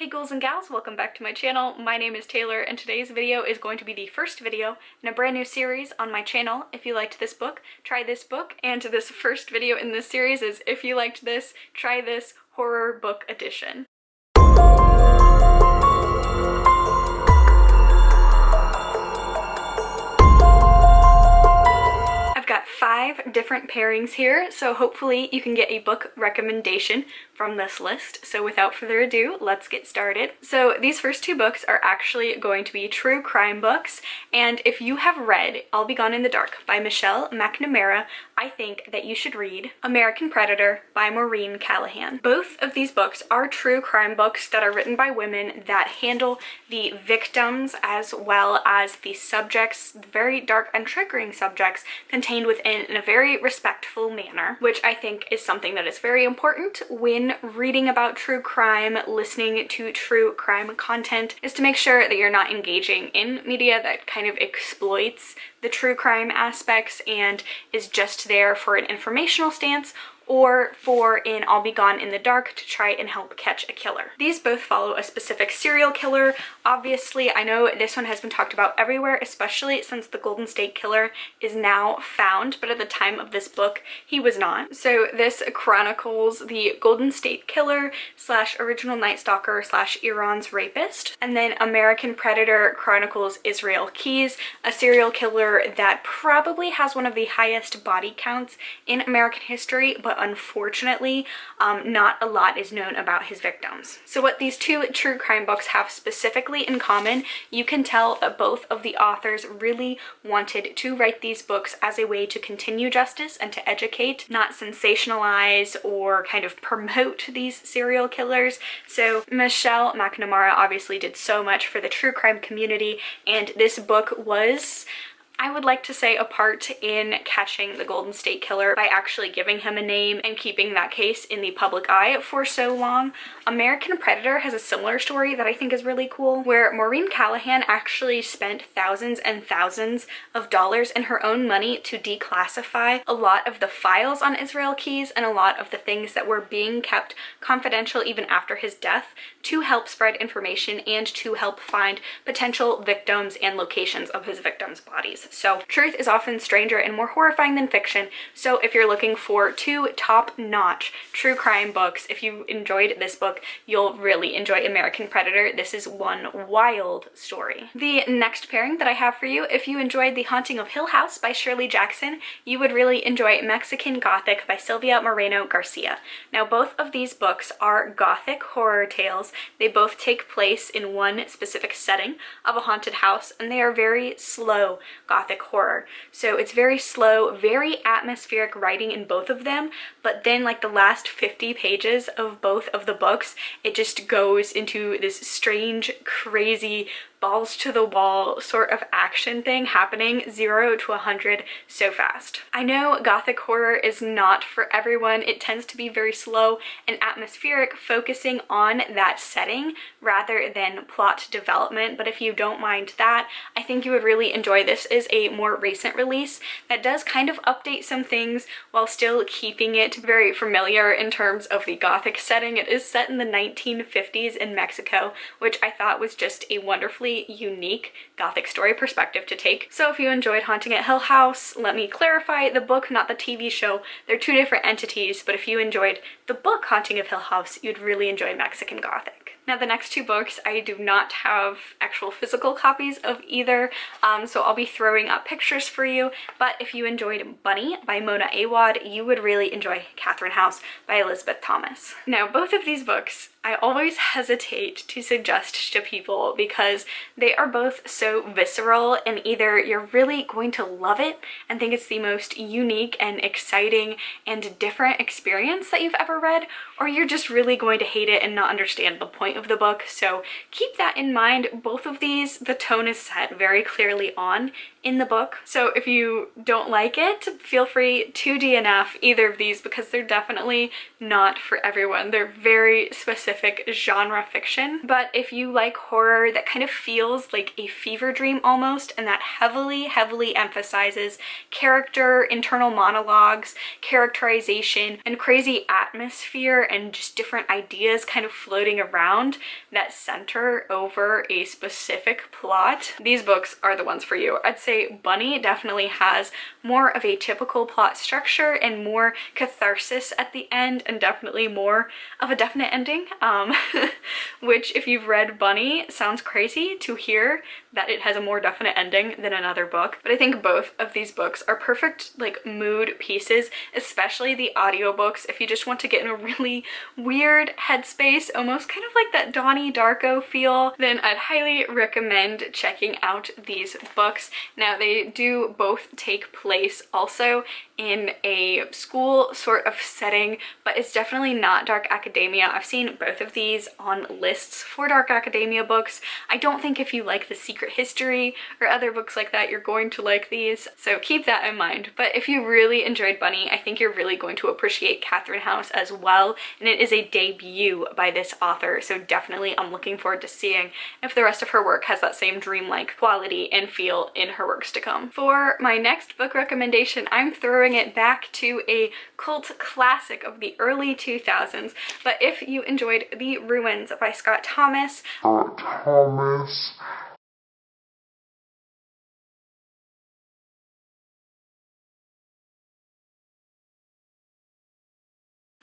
Hey ghouls and gals, welcome back to my channel. My name is Taylor and today's video is going to be the first video in a brand new series on my channel. If you liked this book, try this book. And this first video in this series is if you liked this, try this horror book edition. I've got 5 different pairings here, so hopefully you can get a book recommendation from this list. So without further ado, let's get started. So these first 2 books are actually going to be true crime books, and if you have read I'll Be Gone in the Dark by Michelle McNamara, I think that you should read American Predator by Maureen Callahan. Both of these books are true crime books that are written by women that handle the victims as well as the subjects, very dark and triggering subjects contained within in a very respectful manner, which I think is something that is very important when reading about true crime, listening to true crime content, is to make sure that you're not engaging in media that kind of exploits the true crime aspects and is just there for an informational stance, or for in I'll Be Gone in the Dark to try and help catch a killer. These both follow a specific serial killer. Obviously, I know this one has been talked about everywhere, especially since the Golden State Killer is now found, but at the time of this book, he was not. So this chronicles the Golden State Killer / original Night Stalker / Iran's rapist. And then American Predator chronicles Israel Keyes, a serial killer that probably has one of the highest body counts in American history, but unfortunately not a lot is known about his victims. So what these 2 true crime books have specifically in common, you can tell that both of the authors really wanted to write these books as a way to continue justice and to educate, not sensationalize or kind of promote these serial killers. So Michelle McNamara obviously did so much for the true crime community, and this book was, I would like to say, a part in catching the Golden State Killer by actually giving him a name and keeping that case in the public eye for so long. American Predator has a similar story that I think is really cool, where Maureen Callahan actually spent thousands and thousands of dollars in her own money to declassify a lot of the files on Israel Keyes and a lot of the things that were being kept confidential even after his death, to help spread information and to help find potential victims and locations of his victims' bodies. So truth is often stranger and more horrifying than fiction. So if you're looking for 2 top-notch true crime books, if you enjoyed this book, you'll really enjoy American Predator. This is one wild story. The next pairing that I have for you, if you enjoyed The Haunting of Hill House by Shirley Jackson, you would really enjoy Mexican Gothic by Silvia Moreno Garcia. Now both of these books are Gothic horror tales. They both take place in one specific setting of a haunted house, and they are very slow Gothic horror. So it's very slow, very atmospheric writing in both of them, but then like the last 50 pages of both of the books, it just goes into this strange, crazy, balls to the wall sort of action thing happening 0 to 100 so fast. I know Gothic horror is not for everyone. It tends to be very slow and atmospheric, focusing on that setting rather than plot development, but if you don't mind that, I think you would really enjoy this. Is a more recent release that does kind of update some things while still keeping it very familiar in terms of the Gothic setting. It is set in the 1950s in Mexico, which I thought was just a wonderfully unique Gothic story perspective to take. So if you enjoyed Haunting at Hill House, let me clarify, the book, not the TV show. They're 2 different entities, but if you enjoyed the book Haunting of Hill House, you'd really enjoy Mexican Gothic. Now the next 2 books, I do not have actual physical copies of either, so I'll be throwing up pictures for you, but if you enjoyed Bunny by Mona Awad, you would really enjoy Catherine House by Elizabeth Thomas. Now both of these books I always hesitate to suggest to people because they are both so visceral, and either you're really going to love it and think it's the most unique and exciting and different experience that you've ever read, or you're just really going to hate it and not understand the point of the book. So keep that in mind. Both of these, the tone is set very clearly on in the book. So if you don't like it, feel free to DNF either of these because they're definitely not for everyone. They're very specific specific genre fiction, but if you like horror that kind of feels like a fever dream almost, and that heavily emphasizes character, internal monologues, characterization, and crazy atmosphere, and just different ideas kind of floating around that center over a specific plot, these books are the ones for you. I'd say Bunny definitely has more of a typical plot structure and more catharsis at the end, and definitely more of a definite ending, which if you've read Bunny sounds crazy to hear that it has a more definite ending than another book, but I think both of these books are perfect like mood pieces, especially the audiobooks. If you just want to get in a really weird headspace, almost kind of like that Donnie Darko feel, then I'd highly recommend checking out these books. Now they do both take place also in a school sort of setting, but it's definitely not dark academia. I've seen both of these on lists for dark academia books. I don't think if you like The Secret History or other books like that, you're going to like these, so keep that in mind. But if you really enjoyed Bunny, I think you're really going to appreciate Catherine House as well, and it is a debut by this author, so definitely I'm looking forward to seeing if the rest of her work has that same dreamlike quality and feel in her works to come. For my next book recommendation, I'm throwing it back to a cult classic of the early 2000s, but if you enjoyed The Ruins by Scott Thomas,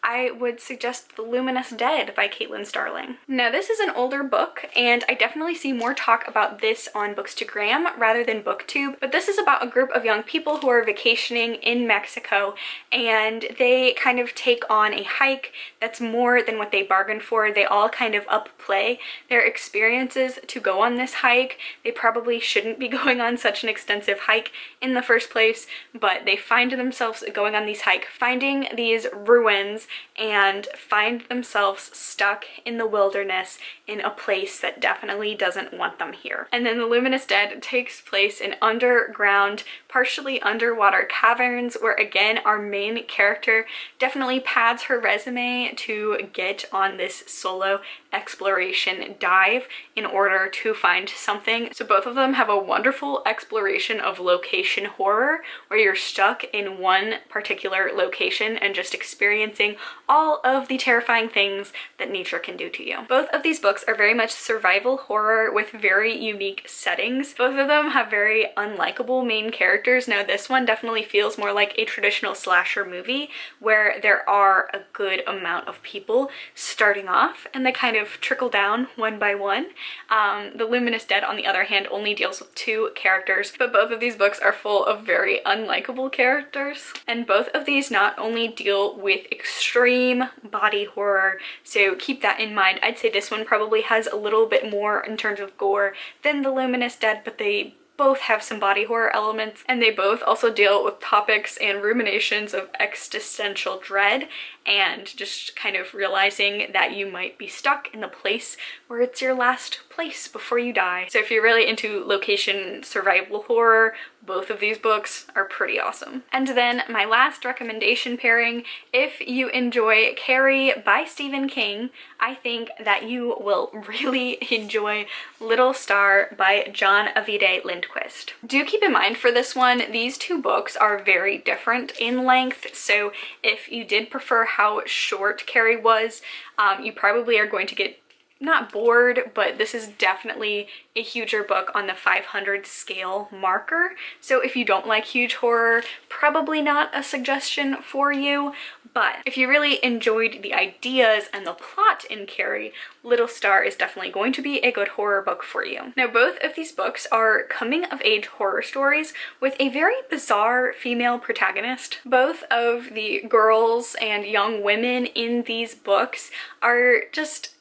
I would suggest The Luminous Dead by Caitlin Starling. Now this is an older book, and I definitely see more talk about this on Bookstagram rather than BookTube, but this is about a group of young people who are vacationing in Mexico, and they kind of take on a hike that's more than what they bargained for. They all kind of upplay their experiences to go on this hike. They probably shouldn't be going on such an extensive hike in the first place, but they find themselves going on these hikes, finding these ruins, and find themselves stuck in the wilderness in a place that definitely doesn't want them here. And then The Luminous Dead takes place in underground, partially underwater caverns, where again our main character definitely pads her resume to get on this solo exploration dive in order to find something. So both of them have a wonderful exploration of location horror, where you're stuck in one particular location and just experiencing all of the terrifying things that nature can do to you. Both of these books are very much survival horror with very unique settings. Both of them have very unlikable main characters. Now this one definitely feels more like a traditional slasher movie, where there are a good amount of people starting off and they kind of trickle down one by one. The Luminous Dead, on the other hand, only deals with 2 characters, but both of these books are full of very unlikable characters. And both of these not only deal with extreme body horror, so keep that in mind. I'd say this one probably has a little bit more in terms of gore than The Luminous Dead, but they both have some body horror elements, and they both also deal with topics and ruminations of existential dread and just kind of realizing that you might be stuck in the place where it's your last place before you die. So if you're really into location survival horror, both of these books are pretty awesome. And then my last recommendation pairing, if you enjoy Carrie by Stephen King, I think that you will really enjoy Little Star by John Avide Lindquist. Do keep in mind for this one, these 2 books are very different in length, so if you did prefer how short Carrie was, you probably are going to get not bored, but this is definitely a huger book on the 500 scale marker. So if you don't like huge horror, probably not a suggestion for you. But if you really enjoyed the ideas and the plot in Carrie, Little Star is definitely going to be a good horror book for you. Now, both of these books are coming-of-age horror stories with a very bizarre female protagonist. Both of the girls and young women in these books are just...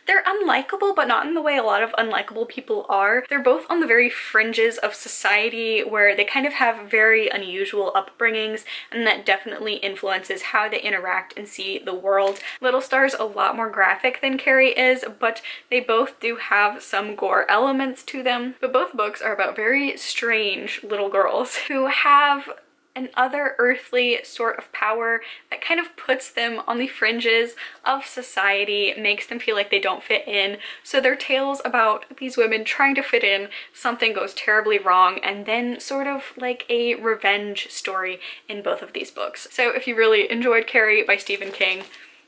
they're unlikable, but not in the way a lot of unlikable people are. They're both on the very fringes of society, where they kind of have very unusual upbringings, and that definitely influences how they interact and see the world. Little Star's a lot more graphic than Carrie is, but they both do have some gore elements to them. But both books are about very strange little girls who have an other earthly sort of power that kind of puts them on the fringes of society, makes them feel like they don't fit in. So they're tales about these women trying to fit in, something goes terribly wrong, and then sort of like a revenge story in both of these books. So if you really enjoyed Carrie by Stephen King,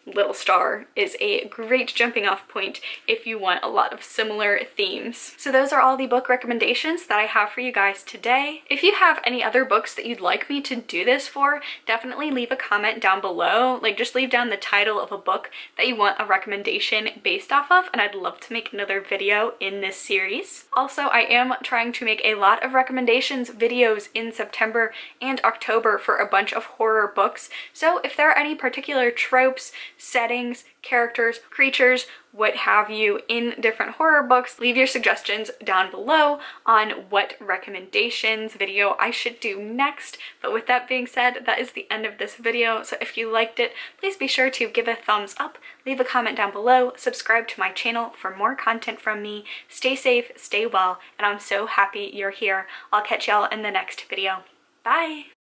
Little Star is a great jumping off point if you want a lot of similar themes. So those are all the book recommendations that I have for you guys today. If you have any other books that you'd like me to do this for, definitely leave a comment down below. Like, just leave down the title of a book that you want a recommendation based off of, and I'd love to make another video in this series. Also, I am trying to make a lot of recommendations videos in September and October for a bunch of horror books. So if there are any particular tropes, settings, characters, creatures, what have you in different horror books, leave your suggestions down below on what recommendations video I should do next. But with that being said, that is the end of this video. So if you liked it, please be sure to give a thumbs up, leave a comment down below, subscribe to my channel for more content from me. Stay safe, stay well, and I'm so happy you're here. I'll catch y'all in the next video. Bye!